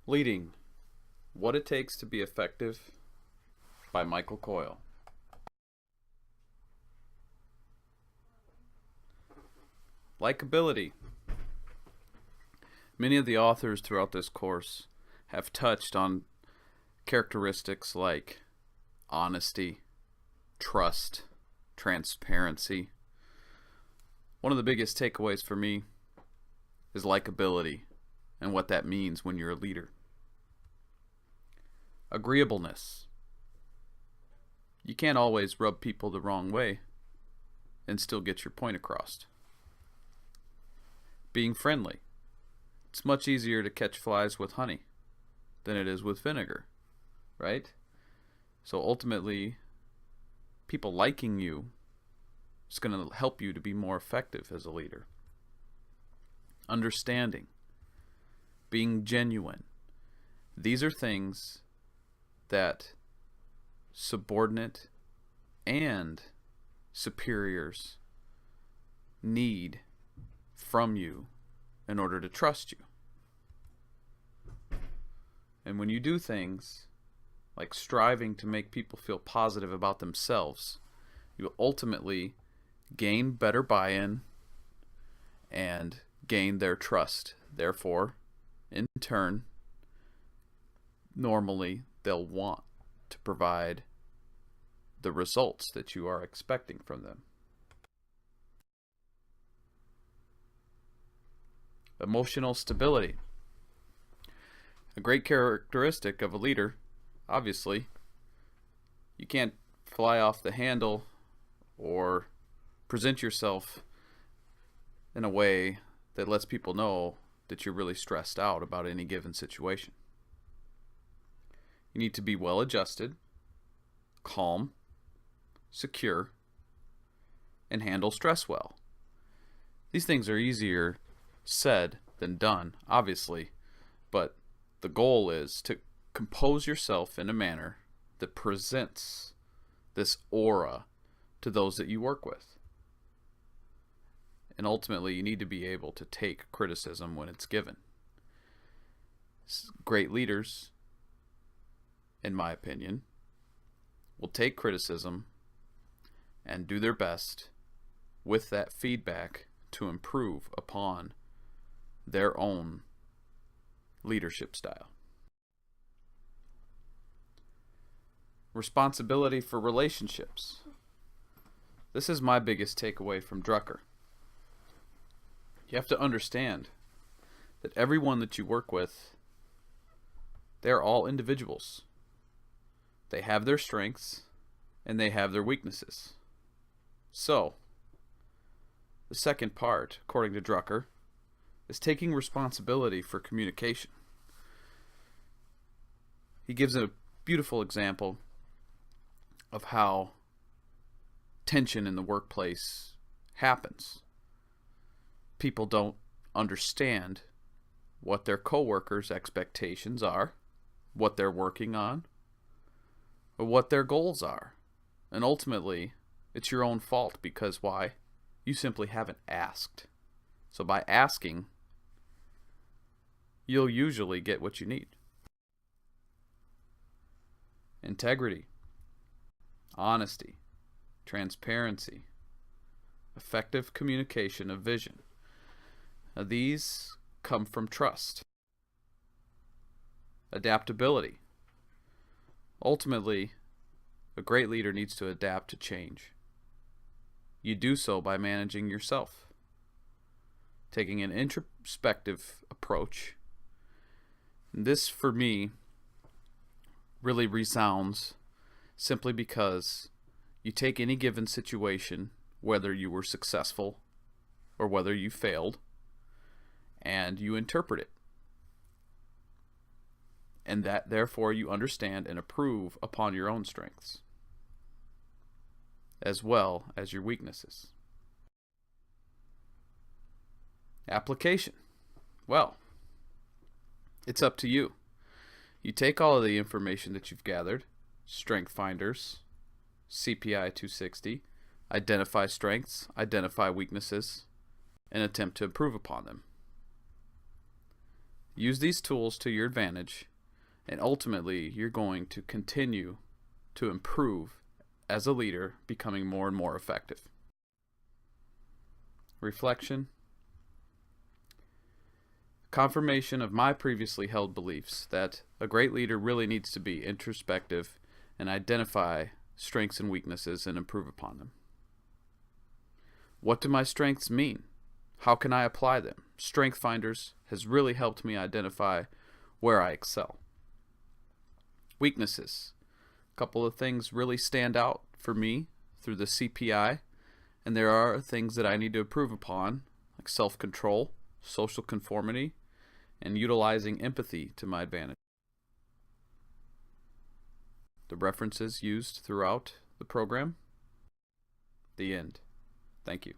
Leading: What It Takes to Be Effective by Michael Coyle. Likability. Many of the authors throughout this course have touched on characteristics like honesty, trust, transparency. One of the biggest takeaways for me is likability and what that means when you're a leader. Agreeableness. You can't always rub people the wrong way and still get your point across. Being friendly. It's much easier to catch flies with honey than it is with vinegar, right? So ultimately, people liking you is going to help you to be more effective as a leader. Understanding. Being genuine. These are things that subordinate and superiors need from you in order to trust you. And when you do things like striving to make people feel positive about themselves, you ultimately gain better buy-in and gain their trust. Therefore, in turn, normally they'll want to provide the results that you are expecting from them. Emotional stability. A great characteristic of a leader, obviously. You can't fly off the handle or present yourself in a way that lets people know that you're really stressed out about any given situation. You need to be well adjusted, calm, secure, and handle stress well. These things are easier said than done, obviously, but the goal is to compose yourself in a manner that presents this aura to those that you work with. And ultimately, you need to be able to take criticism when it's given. Great leaders, in my opinion, will take criticism and do their best with that feedback to improve upon their own leadership style. Responsibility for relationships. This is my biggest takeaway from Drucker. You have to understand that everyone that you work with, they're all individuals. They have their strengths and they have their weaknesses. So, the second part, according to Drucker, is taking responsibility for communication. He gives a beautiful example of how tension in the workplace happens. People don't understand what their coworkers' expectations are, what they're working on, or what their goals are. And ultimately, it's your own fault because why? You simply haven't asked. So by asking, you'll usually get what you need. Integrity, honesty, transparency, effective communication of vision. Now, these come from trust. Adaptability. Ultimately, a great leader needs to adapt to change. You do so by managing yourself, taking an introspective approach. And this, for me, really resounds simply because you take any given situation, whether you were successful or whether you failed, and you interpret it. And that, therefore, you understand and approve upon your own strengths, as well as your weaknesses. Application. Well, it's up to you. You take all of the information that you've gathered, Strength Finders, CPI 260, identify strengths, identify weaknesses, and attempt to improve upon them. Use these tools to your advantage, and ultimately you're going to continue to improve as a leader, becoming more and more effective. Reflection. Confirmation of my previously held beliefs that a great leader really needs to be introspective and identify strengths and weaknesses and improve upon them. What do my strengths mean? How can I apply them? Strength Finders has really helped me identify where I excel. Weaknesses. A couple of things really stand out for me through the CPI, and there are things that I need to improve upon, like self-control, social conformity, and utilizing empathy to my advantage. The references used throughout the program. The end. Thank you.